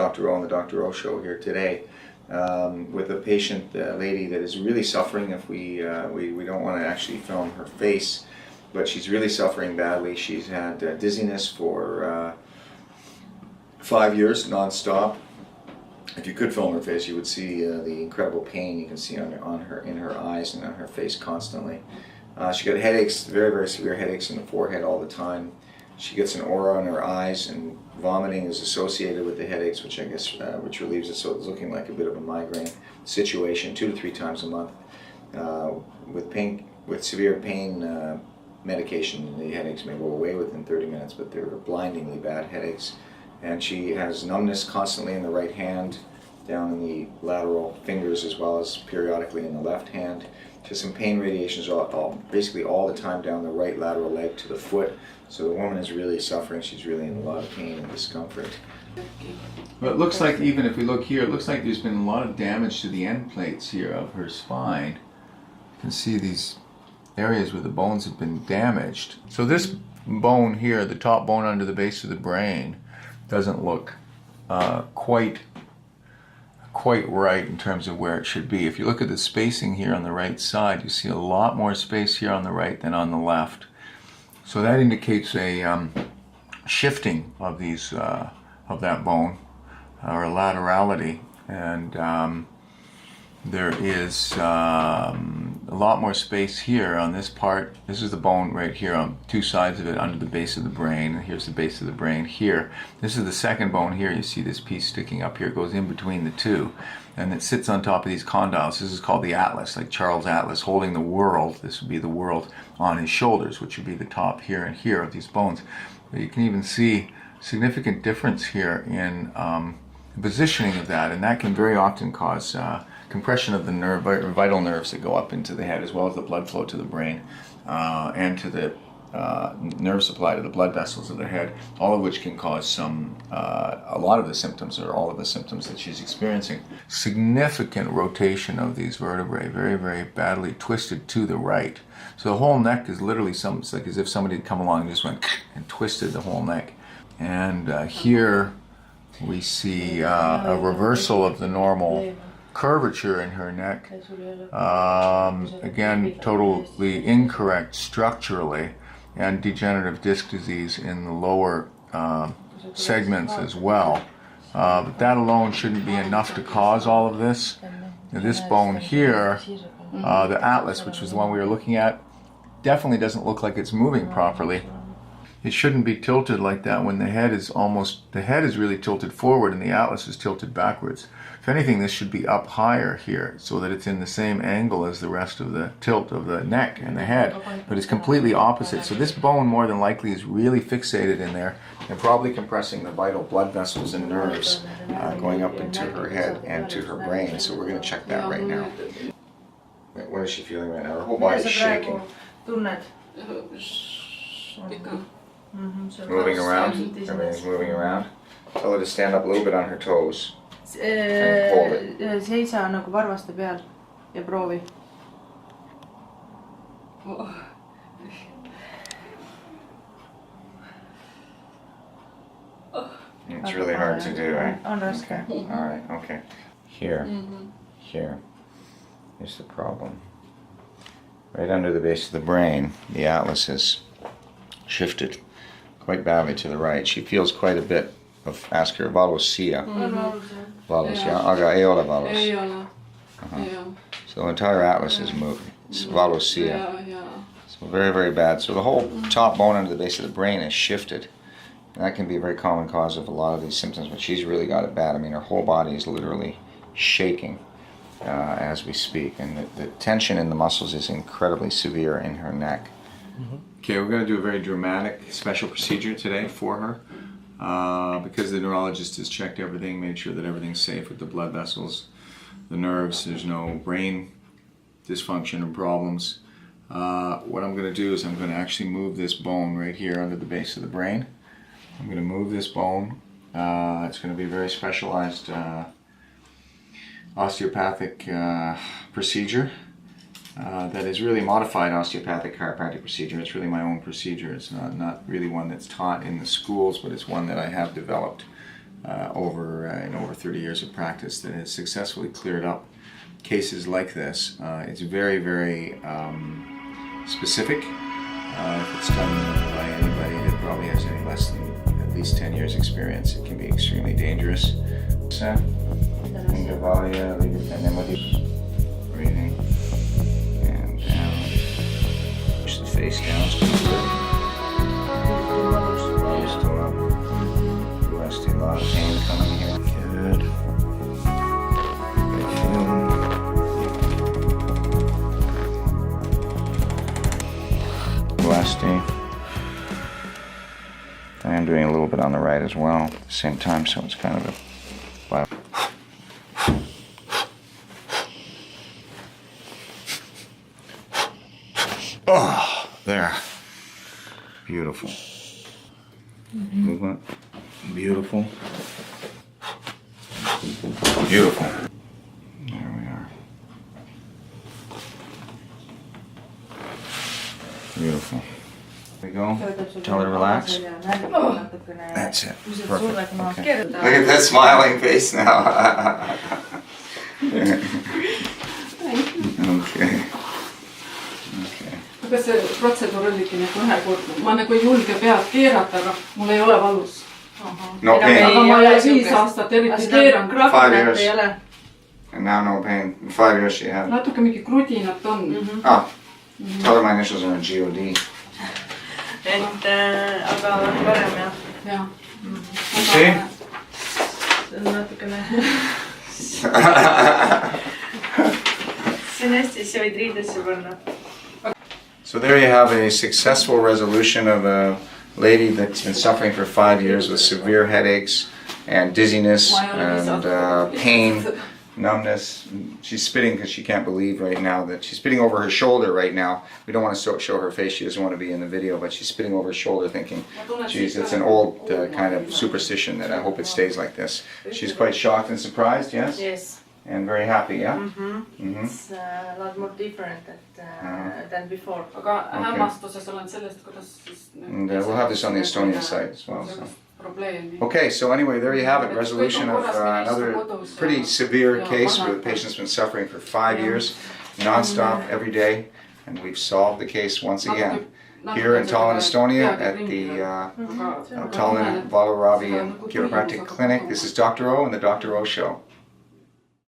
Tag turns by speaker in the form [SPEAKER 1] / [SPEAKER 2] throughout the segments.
[SPEAKER 1] Dr. O on the Dr. O show here today with a patient lady that is really suffering. If we don't want to actually film her face, but she's really suffering badly. She's had dizziness for 5 years non-stop. If you could film her face, you would see the incredible pain you can see in her eyes and on her face constantly. She got headaches, very, very severe headaches in the forehead all the time. She gets an aura in her eyes, and vomiting is associated with the headaches, which I guess which relieves it, so it's looking like a bit of a migraine situation 2 to 3 times a month. With severe pain medication, the headaches may go away within 30 minutes, but they're blindingly bad headaches. And she has numbness constantly in the right hand, down in the lateral fingers, as well as periodically in the left hand. She has some pain radiations basically all the time down the right lateral leg to the foot. So the woman is really suffering. She's really in a lot of pain and discomfort.
[SPEAKER 2] But it looks like, even if we look here, it looks like there's been a lot of damage to the end plates here of her spine. You can see these areas where the bones have been damaged. So this bone here, the top bone under the base of the brain, doesn't look quite right in terms of where it should be. If you look at the spacing here on the right side, you see a lot more space here on the right than on the left. So that indicates a shifting of these of that bone, or a laterality, and there is a lot more space here on this part. This is the bone right here on 2 sides of it under the base of the brain. Here's the base of the brain here. This is the second bone here. You see this piece sticking up here. It goes in between the two, and it sits on top of these condyles. This is called the atlas, like Charles Atlas holding the world. This would be the world on his shoulders, which would be the top here and here of these bones. But you can even see significant difference here in positioning of that, and that can very often cause compression of the vital nerves that go up into the head, as well as the blood flow to the brain and to the nerve supply to the blood vessels of the head, all of which can cause a lot of the symptoms, or all of the symptoms that she's experiencing. Significant rotation of these vertebrae, very, very badly twisted to the right. So the whole neck is literally it's like as if somebody had come along and just went and twisted the whole neck. And here we see a reversal of the normal curvature in her neck. Again, totally incorrect structurally, and degenerative disc disease in the lower segments as well. But that alone shouldn't be enough to cause all of this. Now, this bone here, the atlas, which was the one we were looking at, definitely doesn't look like it's moving properly. It shouldn't be tilted like that when the head is really tilted forward and the atlas is tilted backwards. If anything, this should be up higher here so that it's in the same angle as the rest of the tilt of the neck and the head, but it's completely opposite. So this bone more than likely is really fixated in there and probably compressing the vital blood vessels and nerves going up into her head and to her brain. So we're going to check that right now. What is she feeling right now? Her whole body is shaking. Moving around. Everything's moving around. Tell her to stand up a little bit on her toes. And hold it.
[SPEAKER 3] Seisa nagu varvaste peal ja proovi.
[SPEAKER 1] It's really hard to do, right?
[SPEAKER 3] On raske.
[SPEAKER 1] Okay. All right, okay. Here. Here. Here's the problem. Right under the base of the brain, the atlas is shifted quite badly to the right. She feels quite a bit of, ask her, valosia. Aga, valos. So the entire atlas is moving. It's valosia. So very, very bad. So the whole top bone under the base of the brain is shifted. And that can be a very common cause of a lot of these symptoms, but she's really got it bad. I mean, her whole body is literally shaking as we speak. And the tension in the muscles is incredibly severe in her neck. Okay, we're going to do a very dramatic special procedure today for her because the neurologist has checked everything, made sure that everything's safe with the blood vessels, the nerves, there's no brain dysfunction or problems. What I'm going to do is I'm going to actually move this bone right here under the base of the brain. I'm going to move this bone. It's going to be a very specialized osteopathic procedure. That is really modified osteopathic chiropractic procedure. It's really my own procedure. It's not really one that's taught in the schools, but it's one that I have developed
[SPEAKER 2] in over 30 years of practice that has successfully cleared up cases like this. It's very, very specific. If it's done by anybody that probably has any less than at least 10 years experience, it can be extremely dangerous. And then with you breathing and down, push the face down. Still up. Resting, a lot of pain coming here. Good. Good feeling. Resting. I am doing a little bit on the right as well at the same time, so it's kind of a oh, there. Beautiful. Movement. Beautiful. Beautiful. There we are. Beautiful. There we go. Tell her to relax. That's it. Perfect. Okay. Look at that smiling face now. Okay.
[SPEAKER 3] aga see protseduur oligi nagu ühekordne, ma nagu ei julge pead keerata, aga mul ei ole valus.
[SPEAKER 1] No pain.
[SPEAKER 3] aga ma ei 5 aastat eriti keeran krahvi.
[SPEAKER 1] 5 years. And now no pain. 5 years she had.
[SPEAKER 3] natuke mingi krudinat on.
[SPEAKER 1] Ah, tell her my initials are GOD.
[SPEAKER 3] aga on parem jah. jah.
[SPEAKER 1] See?
[SPEAKER 3] see on natukene. see on hästi, sa võid riidesse panna.
[SPEAKER 1] So there you have a successful resolution of a lady that's been suffering for 5 years with severe headaches and dizziness and pain, numbness. She's spitting because she can't believe right now that she's spitting over her shoulder right now. We don't want to show her face, she doesn't want to be in the video, but she's spitting over her shoulder thinking, geez, it's an old kind of superstition that I hope it stays like this. She's quite shocked and surprised, yes?
[SPEAKER 3] Yes.
[SPEAKER 1] And very happy, yeah?
[SPEAKER 3] It's a lot more different than before. aga hämmastuses olen sellest, kuidas siis...
[SPEAKER 1] And we'll have this on the Estonian site as well. So.
[SPEAKER 3] probleemi.
[SPEAKER 1] Okay, so anyway, there you have it. Resolution of another pretty severe case where the patient's been suffering for 5 years, non-stop, every day. And we've solved the case once again. Here in Tallinn, Estonia, at the Tallinn Valuravi Chiropractic Clinic. This is Dr. O and the Dr. O Show.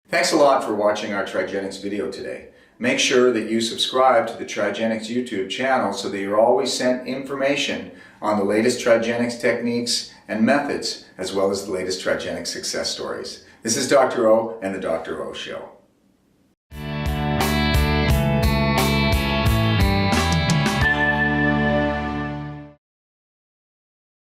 [SPEAKER 1] Thanks a lot for watching our Trigenics video today. Make sure that you subscribe to the Trigenics YouTube channel so that you're always sent information on the latest Trigenics techniques and methods, as well as the latest Trigenics success stories. This is Dr. O and the Dr. O Show.